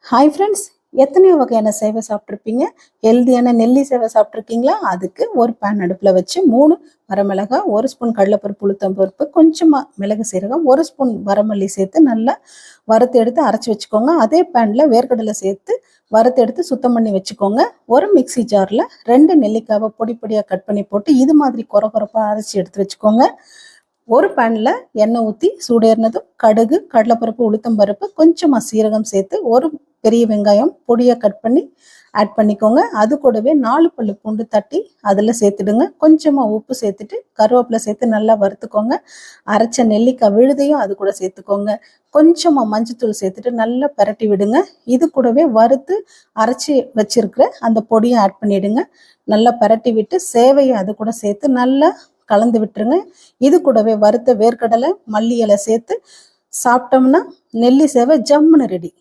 Hi friends, எத்தனையோ வகையான சேவை சாப்பிட்ருப்பீங்க. ஹெல்தியான நெல்லி சேவை சாப்பிட்ருக்கீங்களா? அதுக்கு ஒரு பேன் அடுப்பில் வச்சு 3 வரமிளகா, 1 ஸ்பூன் கடலைப்பருப்பு, உளுத்தம் பருப்பு, கொஞ்சமாக மிளகு சீரகம், 1 ஸ்பூன் வரமல்லி சேர்த்து நல்லா வறுத்து எடுத்து அரைச்சி வச்சுக்கோங்க. அதே பேனில் வேர்க்கடலை சேர்த்து வறுத்து எடுத்து சுத்தம் பண்ணி வச்சுக்கோங்க. ஒரு மிக்சி ஜாரில் 2 நெல்லிக்காவை பொடி பொடியாக கட் பண்ணி போட்டு இது மாதிரி கொர கொரப்பாக அரைச்சி எடுத்து வச்சுக்கோங்க. ஒரு பேனில் எண்ணெய் ஊற்றி சூடேறினதும் கடுகு, கடலைப்பருப்பு, உளுத்தம் பருப்பு, கொஞ்சமாக சீரகம் சேர்த்து ஒரு பெரிய வெங்காயம் பொடியாக கட் பண்ணி ஆட் பண்ணிக்கோங்க. அது கூடவே 4 பல்லு பூண்டு தட்டி அதில் சேர்த்துடுங்க. கொஞ்சமாக உப்பு சேர்த்துட்டு கருவேப்பிலை சேர்த்து நல்லா வறுத்துக்கோங்க. அரைச்ச நெல்லிக்காய் விழுதையும் அது கூட சேர்த்துக்கோங்க. கொஞ்சமாக மஞ்சத்தூள் சேர்த்துட்டு நல்லா பரட்டி விடுங்க. இது கூடவே வறுத்து அரைச்சி வச்சிருக்கிற அந்த பொடியை ஆட் பண்ணிவிடுங்க. நல்லா பரட்டி விட்டு சேவையை அது கூட சேர்த்து நல்லா கலந்து விட்டுருங்க. இது கூடவே வறுத்த வேர்க்கடலை, மல்லி இலை சேர்த்து சாப்பிட்டோம்னா நெல்லி சேவை ஜம்முன்னு ரெடி.